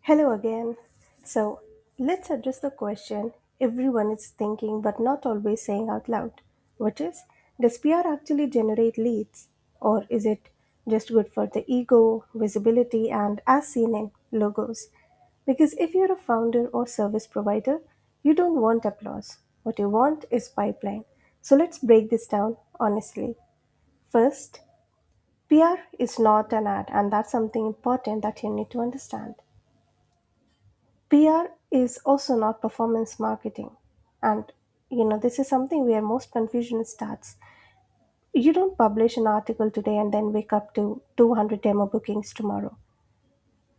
Hello again. So, let's address the question everyone is thinking but not always saying out loud, which is, does PR actually generate leads? Or is it just good for the ego, visibility, and as seen in logos? Because if you're a founder or service provider, you don't want applause. What you want is pipeline. So, let's break this down honestly. First, PR is not an ad, and that's something important that you need to understand. PR is also not performance marketing. And this is something where most confusion starts. You don't publish an article today and then wake up to 200 demo bookings tomorrow.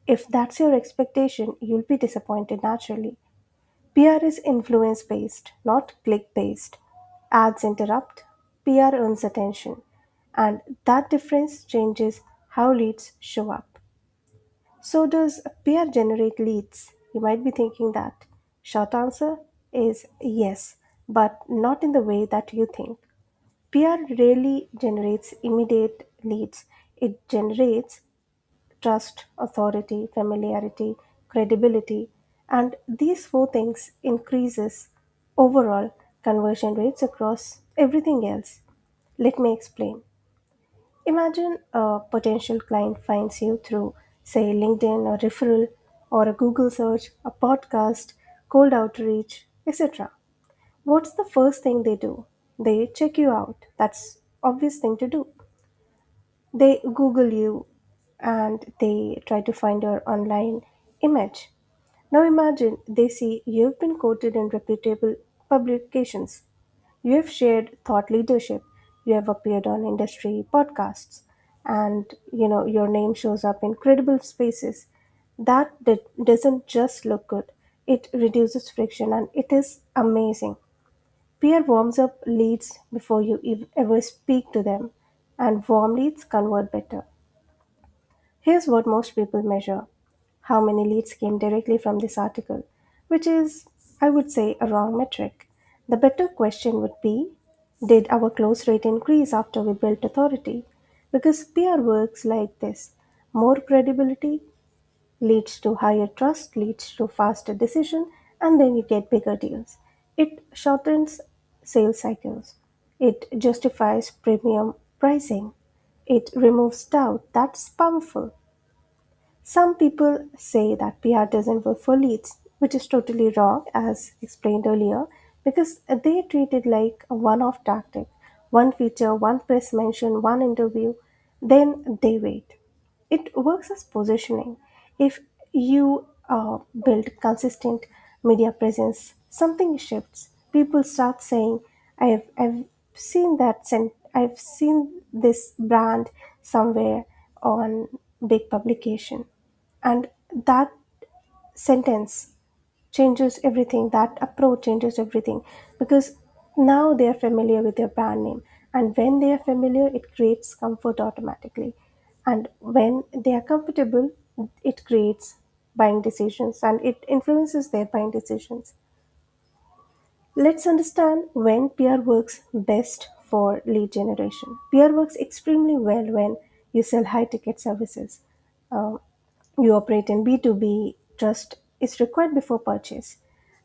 If that's your expectation, you'll be disappointed naturally. PR is influence based, not click based. Ads interrupt, PR earns attention. And that difference changes how leads show up. So, does PR generate leads? You might be thinking that. Short answer is yes, but not in the way that you think. PR rarely generates immediate leads. It generates trust, authority, familiarity, credibility, and these four things increases overall conversion rates across everything else. Let me explain. Imagine a potential client finds you through, say, LinkedIn, a referral, or a Google search, a podcast, cold outreach, etc. What's the first thing they do? They check you out. That's obvious thing to do. They Google you and they try to find your online image. Now imagine they see you've been quoted in reputable publications. You have shared thought leadership. You have appeared on industry podcasts, and your name shows up in credible spaces. That doesn't just look good; it reduces friction, and it is amazing. Peer warms up leads before you ever speak to them, and warm leads convert better. Here's what most people measure: how many leads came directly from this article, which is, I would say, a wrong metric. The better question would be, did our close rate increase after we built authority? Because PR works like this: more credibility leads to higher trust, leads to faster decision, and then you get bigger deals. It shortens sales cycles. It justifies premium pricing. It removes doubt. That's powerful. Some people say that PR doesn't work for leads, which is totally wrong, as explained earlier, because they treat it like a one off tactic. One feature, one press mention, one interview, then they wait. It works as positioning. If you build consistent media presence, something shifts. People start saying, I've seen I've seen this brand somewhere on big publication, and that sentence changes everything. That approach changes everything because now they are familiar with your brand name, and when they are familiar, it creates comfort automatically, and when they are comfortable, it creates buying decisions and it influences their buying decisions. Let's understand when PR works best for lead generation. PR works extremely well when you sell high ticket services. Uh, you operate in B2B, trust is required before purchase.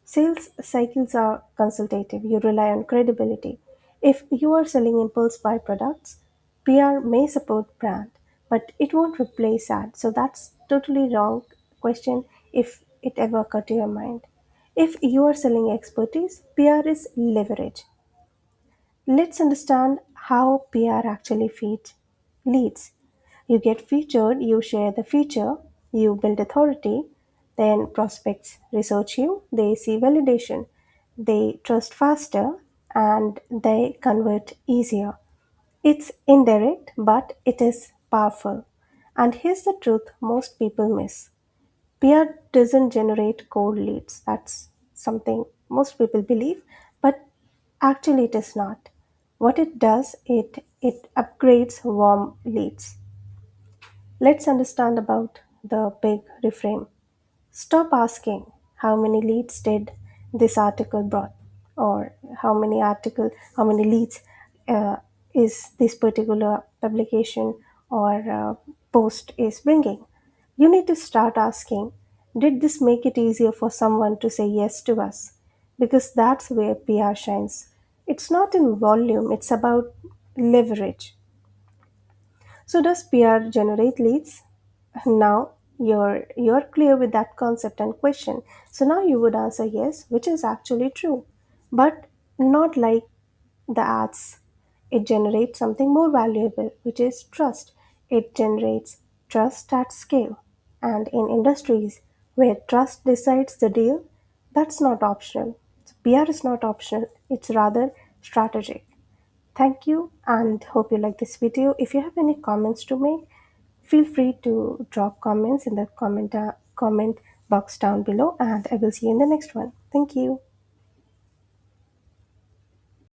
Sales cycles are consultative, you rely on credibility. If you are selling impulse buy products, PR may support brand, but it won't replace ad. So that's totally wrong question if it ever occurred to your mind. If you are selling expertise, PR is leverage. Let's understand how PR actually feeds leads. You get featured, you share the feature, you build authority, then prospects research you, they see validation, they trust faster, and they convert easier. It's indirect, but it is powerful. And here's the truth most people miss: PR doesn't generate cold leads. That's something most people believe, but actually it is not. What it does, it upgrades warm leads. Let's understand about the big reframe. Stop asking how many leads did this article brought, or how many leads uh, is this particular publication or post is bringing. You need to start asking, Did this make it easier for someone to say yes to us? Because that's where PR shines. It's not in volume, it's about leverage. So does PR generate leads? Now you're clear with that concept and question. So now you would answer yes, which is actually true. But not like the ads. It generates something more valuable, which is trust. It generates trust at scale. And in industries where trust decides the deal, that's not optional. So PR is not optional, it's rather strategic. Thank you and hope you like this video. If you have any comments to make, feel free to drop comments in the comment box down below and I will see you in the next one. Thank you.